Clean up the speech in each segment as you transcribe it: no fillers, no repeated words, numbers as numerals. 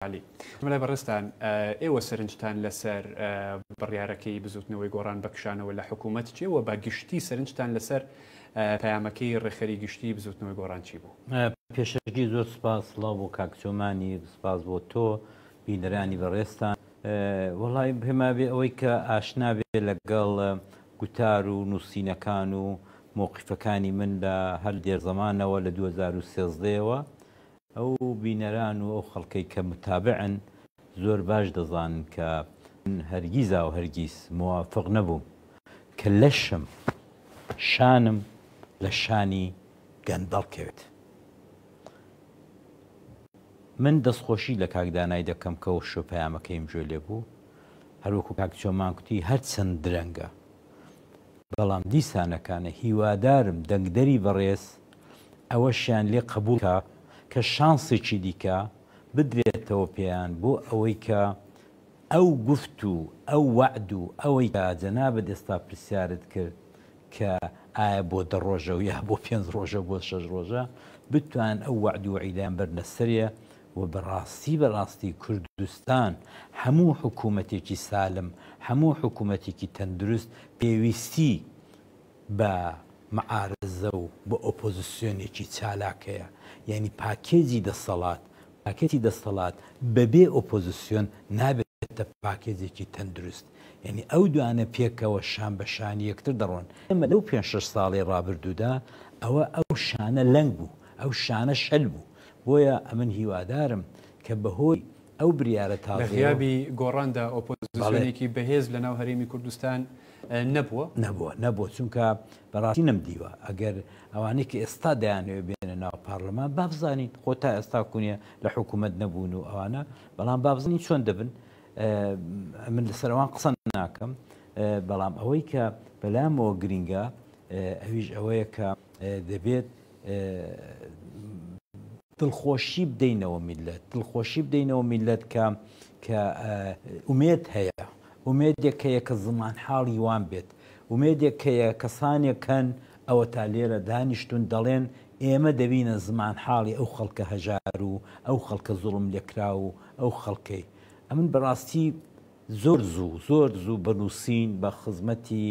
علی مەلای بەڕێستان ئێوە سەرنجتان لەسەر بڕیارەکەی بزوتنەوەی گۆڕان بەکشانەوە لە حکوومەت چیەوە بە گشتی سەرنجتان لەسەر پەیامەکەی ڕێخەری گشتی بزوتنەوەی گۆڕان چی بوو؟ پێشەکی زۆر سپاس سڵاو بۆ کاکچۆمانی سپاس بۆ تۆ بینەرانی بەڕێستان. وەڵای پێما بێ ئەوەی کە ئاشنا بێ لەگەڵ گوتار و نووسینەکان و مۆقیفەکانی من لە هەر دێرزەمانەوە لە 2013ەوە ئەو بینەران و ئەو خەڵکەی کە متابعن زۆر باش دەزانن کە هەرگیزا و هەرگیز موافق نەبووم کە لەشم شانم لە شانی گەندەڵ کەوێت. من دەستخۆشی لە کاکدانای دەکەم کە ئەو شۆ پەیامەکەیم گوێ لێ بوو، هەروەکو کاکچۆمان کوتی هەر چەند درەنگە، بەڵام دیسانەکانە هیوادارم دەنگدەری بەڕێز ئەوەشیان لێ قبوولکە کە شانسێکی دیکە بدرێتەوە پێیان بۆ ئەوەی کە ئەو گفت و ئەو وعد و ئەوەی کە جەنابەت ئێستا پرسیارت کرد کە ئایا بۆ 10 ڕۆژە و یا بۆ 5 ڕۆژە بۆ 6 ڕۆژە بتوان ئەو وعد و عیدیان بەرنە سەریە و بەڕاستی کوردستان هەموو حکوومەتێکی سالم، هەموو حکوومەتێکی تەندروست پێویستی بە معارزە و بە ئۆپۆزیسیۆنێکی چالاکەیە. یعنی پاکێجی دەسەڵات بەبێ ئۆپۆزیسیۆن نابێتە پاکێجێکی تەندروست. یعنی ئەو دوانە پێکەوە شان بە شانی یەکتر دەڕۆن. ئێمە لەو 5-6 ساڵی ڕابردوودا ئەو شانە لەنگ بوو، ئەو شانە شەل بوو. بۆیە ئەمن هیوادارم کە بەهۆی ئەو بریارە تازە لە غیابی گۆڕاندا ئۆپۆزیسیۆنێکی بەهێز لە ناو هەرێمی کوردستان نەبووە چونکە بەڕاستی نەمدیوە. ئەگەر ئەوانەی کە ئێستا دەیانەوێ بێنە ناو پارلەمان بابزانین خۆ تا ئێستا کوونیە لە حکوومەت نەبوون و ئەوانە، بەڵام بابزانین چۆن دەبن. من لەسەرەوان قسە ناکەم، بەڵام ئەوەی کە بەلامەوە گرینگە ئەویش ئەوەیە کە دەبێت دڵخۆشی بدەینەوە میلەت کە ئومێد هەیە، ئومێدێک هەیە کە زمان حاڵی وان بێت، ئومێدێک هەیە کەسانێکەن ئەوە تا لێرە دانیشتون دەڵێن ئێمە دەبینە زمان حاڵی ئەو خەڵکە هەژار و ئەو خەڵکە زوڵم لێکرا و ئەو خەڵکەی. ئەمن بەڕاستی زۆر زوو بنووسین بە خزمەتی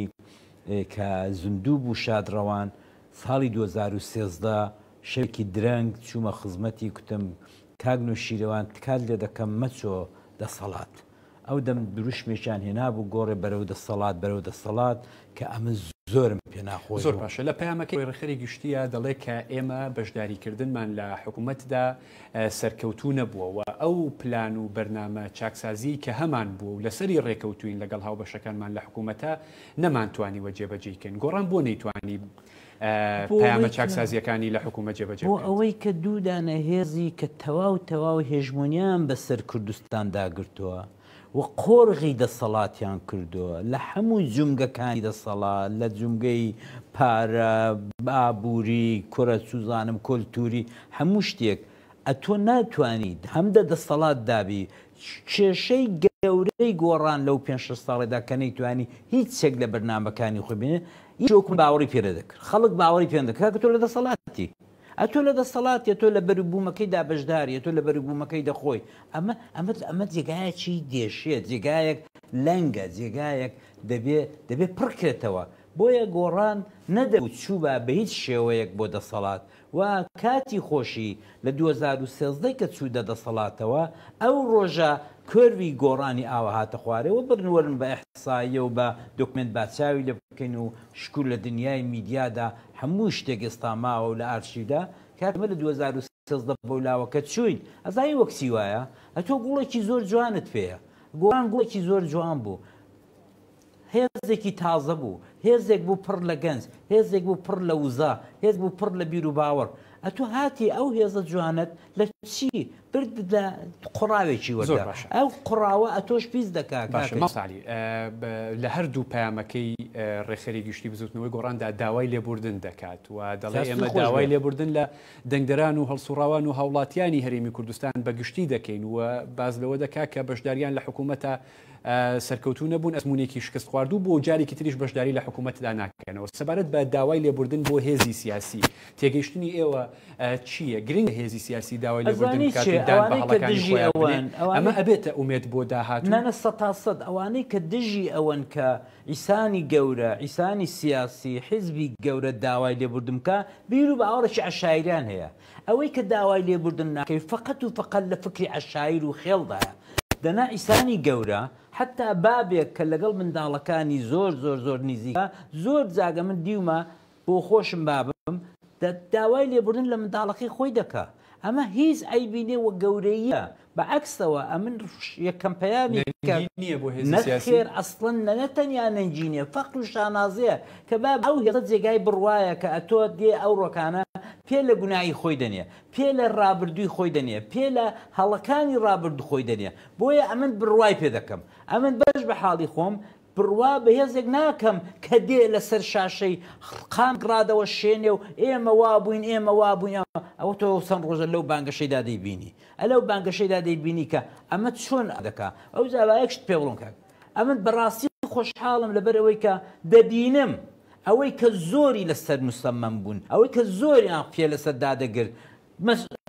کە زندوو بوو شادڕەوان ساڵی 2013 شەوێکی درەنگ چوومە خزمەتی کوتم کاک نوێشیرەوان تکات لێ دەکەم مەچۆ دەسەڵات. ئەو دەم دروشمێکیان هێنابوو گۆڕێ بەرەو دەسەڵات کە ئەمە زۆرم پێ ناخۆش. زۆر باشە. لە پەیامەکەی ڕێخەری گشتیە دەڵێ کە ئێمە بەشداریکردنمان لە حکوومەتدا سەرکەوتوو نەبووە و ئەو پلان و بەرنامە چاکسازی کە هەمان بوو و لەسەری ڕێکەوتوین لەگەڵ هاوبەشەکانمان لە حکوومەتە نەمانتوانیوە جێبەجێکەین. گۆڕان بۆ نەیتوانی پەیامە چاکسازیەکانی لە حکوومەت جێبەجێ بۆ ئەوەی کە دوودانە هێزی کە تەواو هێژمونیان بەسەر کوردستان داگرتووە و قۆرغی دەسەڵاتیان کردووە لە هەموو جومگەکانی دەسەڵات، لە جومگەی پارە، ئابووری، کورە سوزانم، کۆلتوری، هەموو شتێک ئەتۆ ناتوانیت هەمدە دەسەڵات دابی. کێشەی گەورەی گۆڕان لەو 5-6 ساڵێدا کە نەیتوانی هیچ شێک لە بەرنامەکانی خۆی بێنێ هیچ باوەڕی پێرە دەکرد، خەڵک باوەڕی پێ دەکات کە تۆ لە دەسەڵاتی، ئەتۆ لە دەسەڵاتێ، تۆ لە بەروبوومەکەیدا بەشداریە، تۆ لە بەروبوومەکەی دەخۆی. ئەمە جێگایەکی دێشێت، جێگایەک لەنگە، جێگایەک دەبێت پڕکرێتەوە. بۆیە گۆڕان نەدەبوو چووبە بە هیچ شێوەیەک بۆ دەسەڵات و کاتی خۆشی لە 2013 کە چوودە دەسەڵاتەوە ئەو ڕۆژە کۆروی گۆڕانی ئاوە هاتە خوارەوە برنوەرن بە ئەحساییە و بە دۆکمنت باچاوی لێ بکەین و شکور لە دنیای میدیادا هەموو شتێک ئێستا ماوە و لە ئارشیدا کاتمە لە 2013 بەولاوەکە چوین. ئەزای وەکسی وایە ئەتۆ گوڵێکی زۆر جوانت پێەیە. گۆڕان گوڵێکی زۆر جوان بوو، هێزێکی تازە بوو، هێزێک بوو پڕ لە گەنج، هێزێک بوو پڕ لە وزە، هێز بوو پڕ لە بیر و باوەڕ. ئەتۆ هاتی ئەو هێزە جوانت لە چی برد لە قوڕاوێکی وەردا، ئەو قوڕاوە ئەتۆش پیس دەکات. مەساڵی لە هەردوو پەیامەکەی ڕێخەری گشتی بزوتنەوەی گۆڕاندا داوای لێبوردن دەکات و دەڵێ ئێمە داوای لێبوردن لە دەنگدەران و هەڵسوڕاوان و هاوڵاتیانی هەرێمی کوردستان بە گشتی دەکەین و باز لەوە دەکات کە بەشداریان لە حکوومەتە سەرکەوتو نەبوون، ئەزمونێکی شکست خواردوو بۆ جارێکی تریش بەشداری لە حکوومەتدا ناکەنەوە. سەبارەت بە داوای لێبوردن بۆ هێزی سیاسی تێگەیشتنی ئێوە چییە؟ گرنگ هێزی سیاسی داوای لێبوردن کاتیدان بە هەڵەکانی خۆیان ئەمە ئەبێتە ئومێد بۆ داهاتوو نانە 100% ئەوانەی کە دژی ئەوەن کە ئیسانی گەورە ئیسانی سیاسی حیزبی گەورە داوای لێبوردم کە بیر و باوەڕێکی عەشایریان هەیە ئەوەی کە داوای لێبوردن ناکەی فقط و فقط لە فکری عەشایر و خێڵدایە دەنا ئیسانی گەورە حتا بابێک کە لەگەڵ منداڵەکانی زۆر زۆر زۆر نزیکە زۆر جاگە من دیومە بۆ خۆشم بابم داوای لێبوردن لە منداڵەکەی خۆی دەکا ئەمە هیچ ئەیبینێ وە گەورەیە بەعکسەوە ئەمن یەکەم پەیامی نەخێر ئەسڵەن نەتەنیا نەنجینێ فەقر و شانازەیە کە باب ئەو هێڵە جێگای بڕواایە کە ئەتۆ دێ ئەو ڕۆکانە پێ لە گوناایی خۆی دەنێ پێ لە ڕابردووی خۆی دەنێ پێ لە هەڵەکانی ڕابرد خۆی دەنێ بۆیە ئەمن بڕوای پێ دەکەم ئەمن بەش بە حاڵی خۆم بڕوا بەهێزێک ناکەم کە دێ لەسەر شاشەی قامگرادەوە شوێنێ و ئێمە وابووین ئێمە وابووین ئەوە تۆ سەند ڕۆژە لەو بانگەشەیدا دەیبینی ئەلەو بانگەشەیدا دەیبینی کە ئەمە چۆن دەکا ئەو جاوایەکشت پێ بڵم کاک ئەمن بەڕاستی خۆشحاڵم لەبەر ئەوەی کە دەبینم ئەوەی کە زۆری لەسەر موسەمەم بوون ئەوەی کە زۆریان پێ لەسەر دادەگرت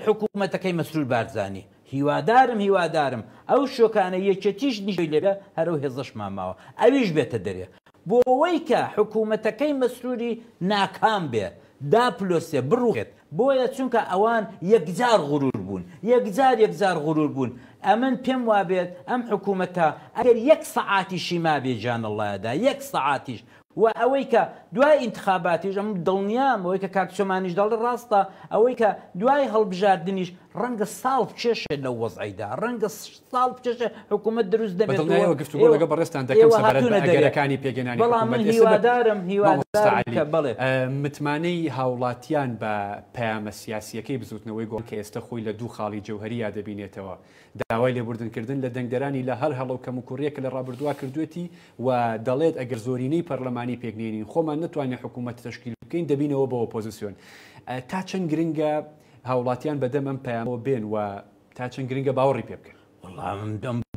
حکوومەتەکەی مەسرور بارزانانی هیوادارم ئەو شۆکانە یەکێتیش نیشۆی لێبێ هەرو هێزەش ماماوە ئەویش بێتە دەرێ بۆ ئەوەی کە حکوومەتەکەی مەسروری ناکام بێ داپلۆسێ بڕوێت بۆیە چونکە ئەوان یەکجار غرور بوون یەکجار غرور بوون ئەمن پێم وابێت ئەم حکوومەتە ئەگەر 1 سەعاتیشی مابێ جانەڵایەدا 1 سەعاتیش و ئەوەی کە دوای ئینتخاباتیش ئەم دڵنیام ئەوەی کە کاکچۆمانیش دەڵ ڕاستە ئەوەی کە دوای هەڵبژاردننیش ڕەنگە ساڵ بچێشێ لە وەزعیدا ڕەنگە ساڵ بچێشە حکوومەت دروست دەبێت گفتوگۆ لەگە بەڕێستان دەکەم سەبارەت بە ئەگەرەکانی پێگەنانی بەڵام من هیوادارم کە بڵێ متمانەی هاوڵاتیان بە پەیامە سیاسیەکەی بزوتنەوەی گۆڵ کە ئێستا خۆی لە دوو خاڵی جەوهەریە دەبینێتەوە داوای لێبوردنکردن لە دەنگدەرانی لە هەر هەڵەو کەم و کوڕیەکە لە ڕابردووا کردوێتی و دەڵێت ئەگەر زۆرینەی پەرلەمانی پێکنێنین خۆمان نتوانێت حکوومەت تشکیل بکەین دەبینەوە بە ئۆپۆزیسیۆن تا چەند گرنگە هاوڵاتیان بەدەم ئەم پەیامەوە بێن و تا چەند گرنگە باوەڕی پێ بکەن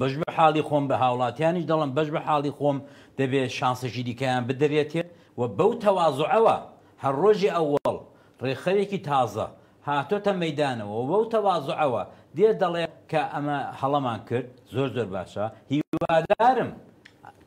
بەش بە حاڵی خۆم بە هاوڵاتیانیش دەڵم بەش بە حاڵی خۆم دەبێت شانسەشی دیکەیان بدرێتێت و بەو تەوازوعەوە هەر ڕۆژی ئەوڵ ڕێخەرێکی تازە هاتۆتە مەیدانەوە و بەو تەوازوعەوە دێ دەڵێ کە ئەمە هەڵەمان کرد زۆر باشە هیوادارم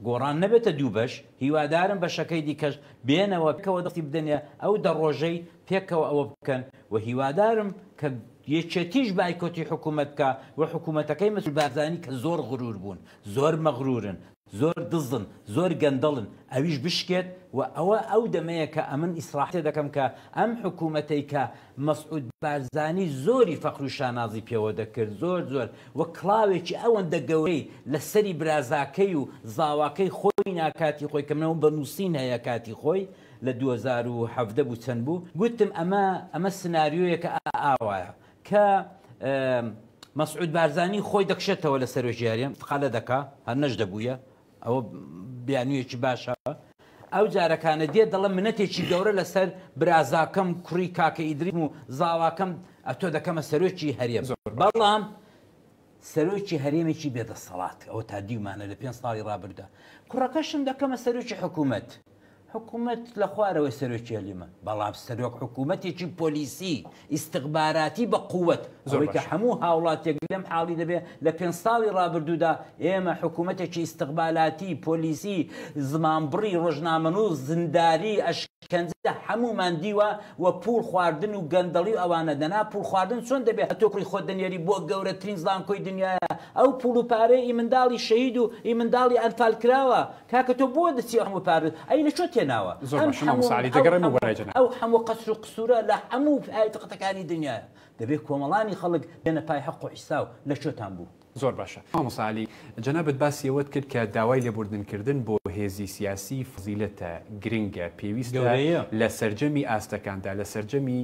گۆڕان نەبێتە دوو بەش هیوادارم بەشەکەی دیکەش بێنەوە پێکەوە دەستی بدەنێ ئەو دەڕۆژەی پێکەوە ئەوە بکەن و هیوادارم کە یەکێتیش بایکۆتی حکوومەتکە و حکوومەتەکەی مەسول بارزانانی کە زۆر غرور بوون زۆر مەغرورن زۆر دزن زۆر گەندەڵن ئەویش بشکێت و ئەوە ئەو دەمەیە کە ئەمن ئیسراحتێ دەکەم کە ئەم حکوومەتەی کە مەسعود بارزانی زۆری فەخر و شانازی پێوە دەکرد زۆر و کڵاوێکی ئەوەندە گەورەی لەسەری برازاکەی و زاواکەی خۆی ناکاتی خۆی کەمنەوە بە نووسین هەیە کاتی خۆی لە 2017 بوو چەند بوو گوتم ئەمە سناریۆیەکە ئاوایە کە مەسعود بارزانی خۆی دەکشێتەوە لە سەرۆژیاریان فقالە دەکا هەر نەش دەبووە ئەوە بیانوویەکی باشە ئەو جارەکانە دێ دەڵم منەتێکی گەورە لەسەر برازاکەم کوڕی کاکە ئیدریم و زاواکەم ئەتۆ دەکەمە سەرۆکی هەرێم بەڵام سەرۆکی هەرێمێکی بێدەسەڵات ئەوە تا دیومانە لە 5 ساڵی ڕابردا کوڕەکەشم دەکەمە سەرۆکی حکوومەت لە خوارەوەی سەرۆکی هەلیمە بەڵام سەرۆک حکوومەتێکی پۆلیسی ئیستخباراتی بە قووەت زۆری کە هەموو هاوڵاتێک لەم حاڵی دەبێت لە 5 ساڵی ڕابردوودا ئێمە حکوومەتێکی ئیستخباراتی پۆلیسی زمانبڕی ڕۆژنامەنووس زینداری ئەشکەنجە هەمومان دیوە و پوڵ خواردن و گەندەڵی و ئەوانە دەنا پوڵ خواردن چۆن دەبێت هەتۆ کوڕی خۆت دەنێری بۆ گەورەترین زانکۆی دنیاە ئەو پوڵ و پارەی ئیمنداڵی شەهید و ئیمنداڵی ئەنفال کراوە کاکە تۆ بۆ دەچی هەموو پارێت ئەی لە چۆ تێناوە ئەو هەموو قەسر و قسوورە لە هەموو ئاەتەکانی دنیاە دەبێت کۆمەڵانی خەڵک بێنە پای حەق و حیساو لە چۆتان بوو زۆر باشە مامۆساعەلی جەنابەت باسیەوەت کرد کە داوای لێبوردنکردن بۆ هێزی سیاسی فزیلەتە گرنگە پێویستە لە سەرجەمی ئاستەکاندا لە سەرجەمی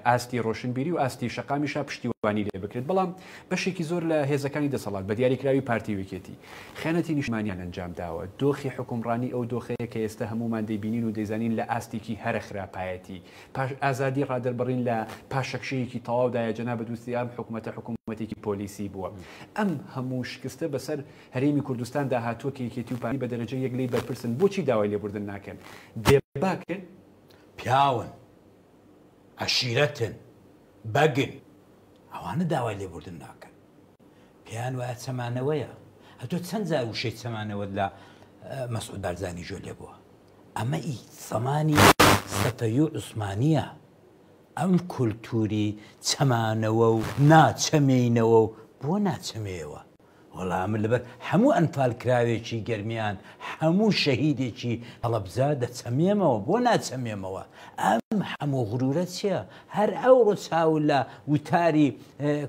ئاستی ڕۆشنبیری و ئاستی شەقامیشا پشتیوانی لێ بکرێت بەڵام بەشێکی زۆر لە هێزەکانی دەسەڵات بە دیاریکراوی پارتی وێکێتی خیانەتی نیشتمانیان ئەنجام داوە دۆخی حکومڕانی ئەو دۆخەیە کە ئێستا هەمومان دەیبینین و دەیزانین لە ئاستێکی هەرە خراپایەتی پاش ئازادی ڕادەربڕین لە پاشەکشەیەکی تەواودایە جەنابەت وستیام حکوومەتێکی پۆلیسی بووە ئەم هەموو شکستە بەسەر هەرێمی کوردستان داهاتووە کە یەکێتی و پاری بە دەرەجە یەک لی بەرپرسن بۆچی داوای لێبوردن ناکەن دێباکن پیاون عشیرەتن بەگن ئەوانە داوای لێبوردن ناکەن پێیان وایە چەمانەوەیە هەتۆ چەند جار وشەی چەمانەوە لە مەسعود بارزانی ژۆ لێ بووە ئەمە زەمانی سەفەوی و عوسمانیە ئەم کولتوری چەمانەوە و ناچەمێنەوە و بۆ ناچەمێەوە وەڵام لەبەر هەموو ئەنفال کراوێکی گەرمیان هەموو شەهیدێکی هەڵەبجا دەچەمێمەوە بۆ ناچەمێمەوە ئەم هەموو غرورە چییە هەر ئەوڕۆ چاو لە وتاری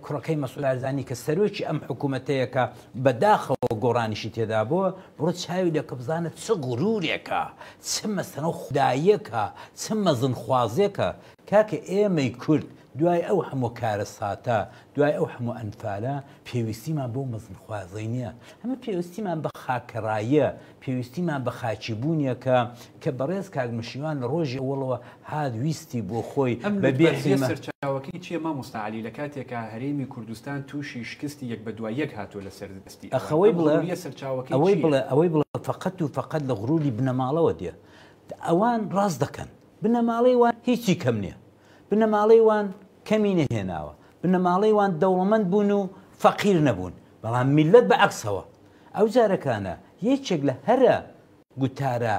کوڕەکەی مەسعود بارزانی کە سەرۆکی ئەم حکوومەتەیەکە بەداخەوە گۆڕانیشی تێدا بووە بڕۆ چاوی لە کە بزانە چ غرورێکە چ مەسەنە خوداییەکە چ مەزنخوازێکە کاکە ئێمەی کورد دوای ئەو هەموو کارە ساتە دوای ئەو هەموو ئەنفالە پێویستیمان بۆ مەزنخوازی نییە ئەمە پێویستیمان بە خاکەڕاییە پێویستیمان بە خاچیبوونیە کە بەڕێز کاگمشیوان لە ڕۆژی ئەوڵەوە هادویستی بۆ خۆی بەبێ سەرچاوەکەی چیە مامۆستاعلی لە کاتێکە هەرێمی کوردستان تووشی شکستی یەک بە دوای یەک هاتووە لە سەردەستی ئەوەی بڵێ فقط و فقط لە غروری بنەماڵەوە دێ ئەوان ڕاست دەکەن بنەماڵەی وان هیچی کەم نییە بنەماڵەی وان کەمی نەهێناوە بنەماڵەی وان دەوڵەمەند بوون و فەقیر نەبوون بەڵام میلەت بە عەکسەوە ئەو جارەکانە یەکێک لە هەرە گوتارە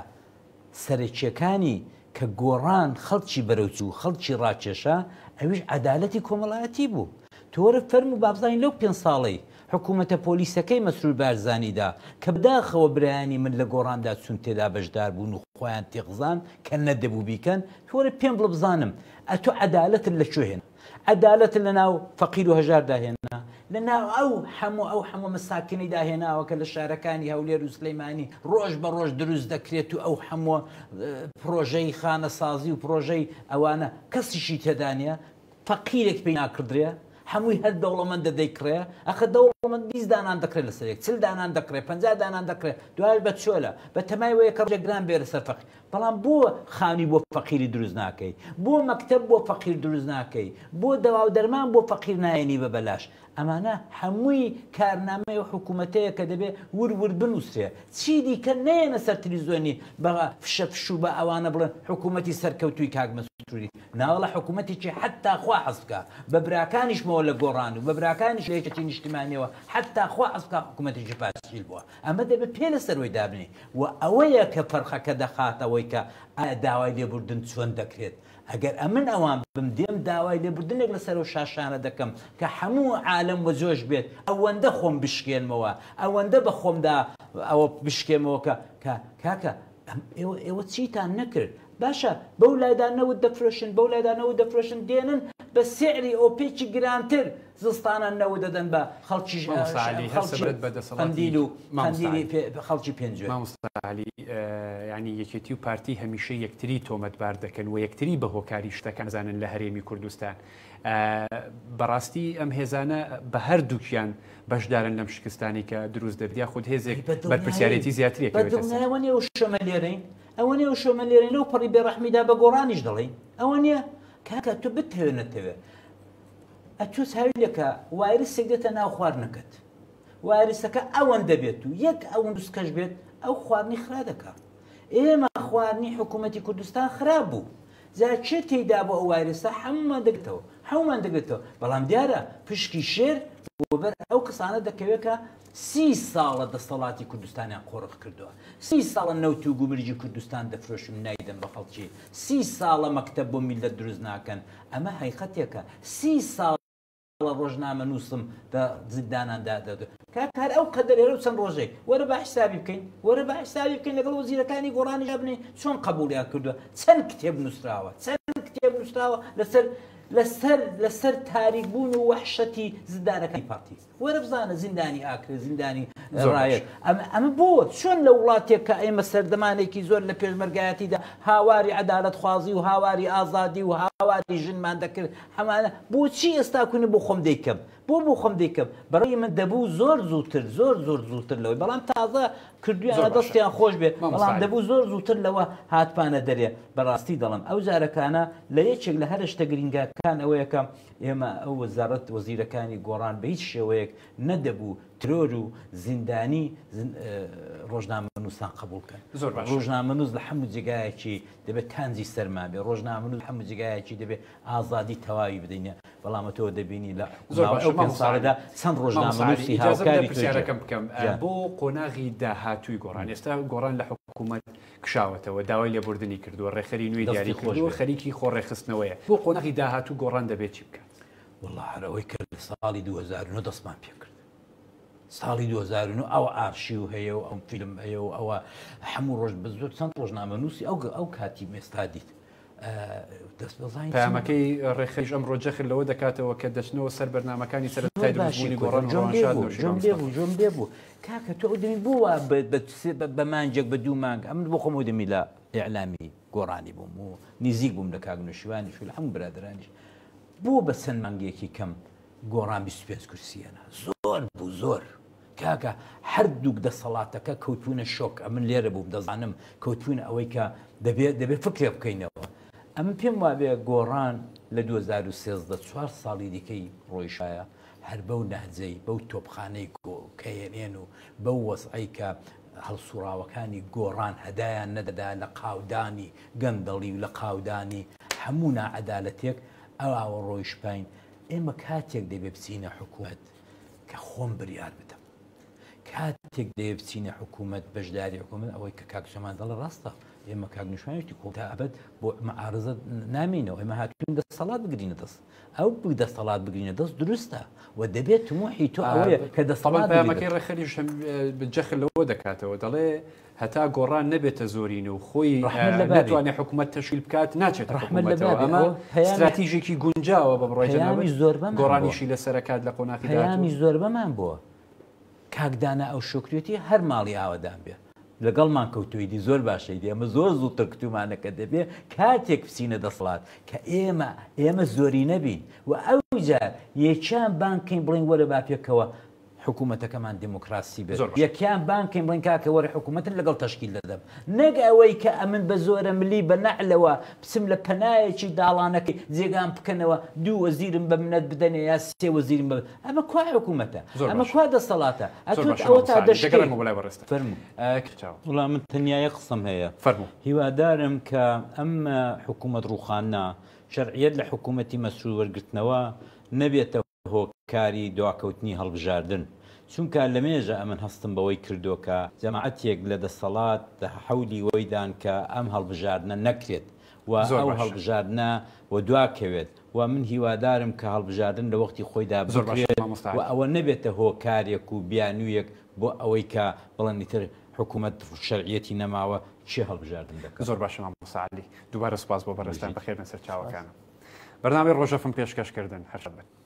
سەرچیەکانی کە گۆڕان خەڵکی بەرەوچوو خەڵکی ڕاکێشە ئەویش عەدالەتی کۆمەڵایەتی بوو تۆرە فەرم و بابزانین لەو 5 ساڵەی حکوومەتە پۆلیسەکەی مەسعود بارزانیدا کە بداخەوە برایانی من لە گۆڕاندا چون تێدا بەشدار بوون و خۆیان تێغزان کە نەدەبوو بیکەن تۆرە پێم بڵە بزانم ئەتۆ عەدالەت لەکوێ هێنا عەدالەت لە ناو فەقیر و هەژاردا هێنا لە ناو ئەو هەموو مەساکنەی داهێناوە کە لە شارەکانی هەولێر و سلەیمانی ڕۆژ بە ڕۆژ دروست دەکرێت و ئەو هەموو پرۆژەی خانەسازی و پرۆژەی ئەوانە کەسیشی تێدانە فەقیرێک پێی ناکردرێ هەمووی هەر دەوڵەمەندە دەیکڕێ ئەخە دەوڵەمەند 20 دانان دەکرێت لەسەرێک 40 دانان دەکرێت 50 دانان دەکرێت دوای بە چۆلە بە تەمای وەیە کە ڕێگران بێرە سەر فەقیر بەڵام بۆ خانی بۆ فەقیری دروست ناکەی بۆ مەکتەب بۆ فەقیر دروست ناکەی بۆ دەوا و دەرمان بۆ فەقیر نایەنی بە بەلاش ئەمانە هەمووی کارنامەی و حکوومەتەیە کە دەبێ ورور بنووسێ چی دیکە نێنە سەر تەلەڤیزیۆنی بە فشەفشوو بە ئەوانە بڵێن حکوومەتی سەرکەوتووی کاک مەسعود ناوەڵە حکوومەتێکی حتا خوا حەز بکە بە براکانیشمەوە لە گۆڕان و بە براکانیش لە یەکەتی نیشتیمانیەوە حتا خوا حەز بکە حکوومەتێکی پاسچیل بووە ئەمە دەبێت پێ لەسەرەوەی دابنێ و ئەوەیە کە فەرخەکە دەخاتەوەی کە داوای لێبوردن چۆن دەکرێت ئەگەر ئەمن ئەوان بم دێم داوای لێبوردنێک لەسەر و شاشانە دەکەم کە هەموو عالم وە جۆش بێت ئەوەندە خۆم بشکێنمەوە ئەوەندە بە خۆمدا ئەوە بشکێمەوە کە کاکە ئێوە چیتان نەکرد باشە بەو لایدانەوت دەفرۆشن بەو لایدانەوت دەفرۆشن دێنن بە سعری ئۆپێکی گرانتر زستانە نەوە دەدەن بە خەڵکی خەڵکی پێنج مامۆستاعلی ینی یەکێتی و پارتی هەمیشە یەکتری تۆمەتبار دەکەن و یەکتری بە هۆکاری شتەکان زانن لە هەرێمی کوردستان بەڕاستی ئەم هێزانە بە هەردووکیان بەشدارن لەم شکستانی کە دروست دەبیا خود هێزێک بەرپرسیارەتی زیاتری ئەوە نیە شەمە لێرەین ئەوە نیە شۆمە لێرەین لەو پەڕی بێڕەحمیدا بە گۆڕانیش دەڵێن ئەوە نییە کاکە تۆ بتەوێ نەتەوێت ئەتوس هاویلەکە وایرسێک دێتە ناو خواردنەکەت وایرسەکە ئەوەن دەبێت و یەک ئەوەن دوستکەش بێت ئەو خواردنی خرا دەکات ئێمە خواردنی حکوومەتی کوردستان خراپ بوو جا چێ تێیدا بۆ ئەو وایرسە هەمومان دەگرێتەوە بەڵام دیارە پشکی شێر بۆبەر ئەو کەسانە دەکەوێت کە 30 ساڵە دەسەڵاتی کوردستانیان قۆڕق کردووە 30 ساڵە نەوت و گومرجی کوردستان دەفرۆشم نایدەم بە خەڵکی 30 ساڵە مەکتەب بۆ میلەت دروست ناکەن ئەمە حقیقەتێکە 30 ساڵ ڕۆژنامە نووسم زینداناندا کار ئەو قەدەر ئێرە و چەند ڕۆژێک وەرە بە حسابی بکەین وەرە بە حسابی بکەین لەگەڵ وەزیرەکانی گۆڕانی بنێ چۆن قبولیان کردووە چەند کتێب نووسراوە لەسەر تاریکبوون و وەحشەتی زیندانەکانی پارتی وەرە بزانە زیندانی ئاکرێ زیندانی ڕایەت ئەمە بۆ چۆن لە وڵاتێک کە ئێمە سەردەمانێکی زۆر لە پێشمەرگایەتیدا هاواری عەدالەت خوازی و هاواری ئازادی و هاواری ژنمان دەکرد هەمانە بۆچی ئێستا کوونە بۆ خۆم دەیکەم بۆ خۆم دەیکەم بەڕێی من دەبوو زۆر زووتر لەوەی بەڵام تازە کردویانە دەستیان خۆش بێت بەڵام دەبوو زۆر زووتر لەوە هاتپانە دەرێ بەڕاستی دەڵم ئەو جارەکانە لە یەکێک لە هەرشتە گرنگەکان ئەوەیەکە ئێمە ئەو وەزارەت وەزیرەکانی گۆڕان بە هیچ شێوەیەک نەدەبوو ترۆر و زیندانی ڕۆژنامەنووسان قبولکەن ڕۆژنامەنووس لە هەموو جێگایەکی دەبێت تانجی سەرما بێ ڕۆژنامەنووس هەموو جێگایەکی دەبێت ئازادی تەواوی بدەینە بەڵامەتەوە دەبینی لە ساڵدا چەند ڕۆژنامەنووسی هاوکاری پرسیارەکەم بکەم بۆ قۆناغی داهاتووی گۆڕان ئێستا گۆڕان لە حکوومەت کشاوەتەوە داوای لێبوردنی کردووە ڕێخەری نوێی دیاری کردووە خەریکی خۆڕێخستنەوەیە بۆ قۆناغی داهاتوو گۆڕان دەبێت چی بکات والله هەرەوەی کرد لە ساڵی 2009 دەستمان پێ کرد ساڵی 2009 ئەو ئارشیو هەیە و ئەم فیلم هەیە و ئەوە هەموو ڕۆژ بە زۆر چەند ڕۆژنامەنووسی ئەو کاتی مێستا دیت پامەکەی ڕێخەریش ئەم ڕۆژەخر لەوە دەکاتەوە کە دەچنەوە سەر بەرنامەکانی سەرەتای دروستبوونی گۆڕان جۆم بێبوو کاکە تۆ دەمی بووە بە مانجێک بە دوو مانگ ئەم بۆ خۆم دەمی لە ئیعلامی گۆڕانی بووم و نزیک بووم لە کاگنوشیوانی شو لە هەموو برادرانیش بۆ بە چەند مانگێکی کەم گۆڕان 25 کورسیەنە زۆر بوو زۆر کاکە هەردووک دەسەڵاتەکە کەوتونە شۆک ئەمن لێرە بووم دەزانم کەوتونە ئەوەی کە دەبێت فکرێ بکەینەوە ئەمە پێم وابێ گۆڕان لە 2013 4 ساڵی دیکەی ڕۆیشایە هەر بەو نەهجەی بەو تۆپخانەی کەێنێن و بەو وەسعی کە هەڵسوراوەکانی گۆڕان هەدایان نەدەدا لە قاودانی گەندەڵی و لە قاودانی هەموو نائەدالەتێک ئەوە ڕۆیشپین ئێمە کاتێک دەبێ بچینە حکوومەت کە خۆم بریار بدەم کاتێک دەیە بچینە حکوومەت بەشداری حکوومەت ئەوەی کە کاکشەمان دەڵە ڕاستە ئێمە کاگنیشتوانیشتی کۆتا ئەبد بۆ مەعارزە نامینەوە ئێمە هاتوون دەسەڵات بگرینە دەست ئەو دەسەڵات بگرینە دەست دروستە و دەبێت تموحی تۆ ئەوەیە کە دەسەڵات پامەکەی ڕێخەریش جەخل لەوە دەکاتەوە دەڵێ هەتا گۆڕان نەبێتە زۆرینە و خۆی ناتوانێت حکوومەت تەشکیل بکات ناچێت ئەمە استراتیژێکی گونجاوە بە بڕۆژەکانی زۆر گۆڕانیشی لە سەرکات لە قۆناغی پەیامی زۆر بەمان بووە کاکدانە ئەو شکرێتی هەر ماڵی ئاوادان بێ لەگەڵمان کەوتویدی زۆر باشەی دی ئەمە زۆر زووتر کتومانەکە دەبێ کاتێک بچینە دەسەڵات کە ئێمە زۆری نەبین و ئەو جار یەکیان بانکەین بڵین وەرە با پێکەوە حکوومەتەکەمان دموکراسی بێت یەکیان بانکەین بڵین کاکە وەرە حکوومەتن لەگەڵ تەشکیل دەدەم نەک ئەوەی کە ئەمن بە زۆرە ملی بە نەعلەوە بچم لە پەنایەکی داڵانەکەی جێگام بکەنەوە دوو وەزیرم بە منەت بدەنێ یا سێ وەزیرم بە ئەمە کوا حکوومەتە ئەمە کوا دەسەڵاتە ئەوە تا دەشکەن وڵام من تەنیایە قسەم هەیە هیوادارم کە ئەم حکوومەت ڕوخانە شەرعیەت لە حکوومەتی مەسئول وەرگرتنەوە نەبێتە هۆکاری دواکەوتنی هەڵبژاردن چونکە لە مێژە ئەمن هەستم بەوەی کردو کە جەماعەتێک لە دەسەڵات حەولی وەیدان کە ئەم هەڵبژاردنە نەکرێت و ئەو هەڵبژاردنە و دواکەوێت و من هیوادارم کە هەڵبژاردن لە وەختی خۆیدا بکرێت و ئەوە نەبێتە هۆکارێک و بیانوویەک بۆ ئەوەی کە بڵێنیتر حکوومەت شەرعیەتی نەماوە چی هەڵبژاردن دەکات زۆر باشە مامۆستا عەلی دووبارە سوپاس بۆ بەڕێستان بەخێرن سەر چاوەکانم بەرنامەی ڕۆژەفم پێشکەشکردن هەر شەبێت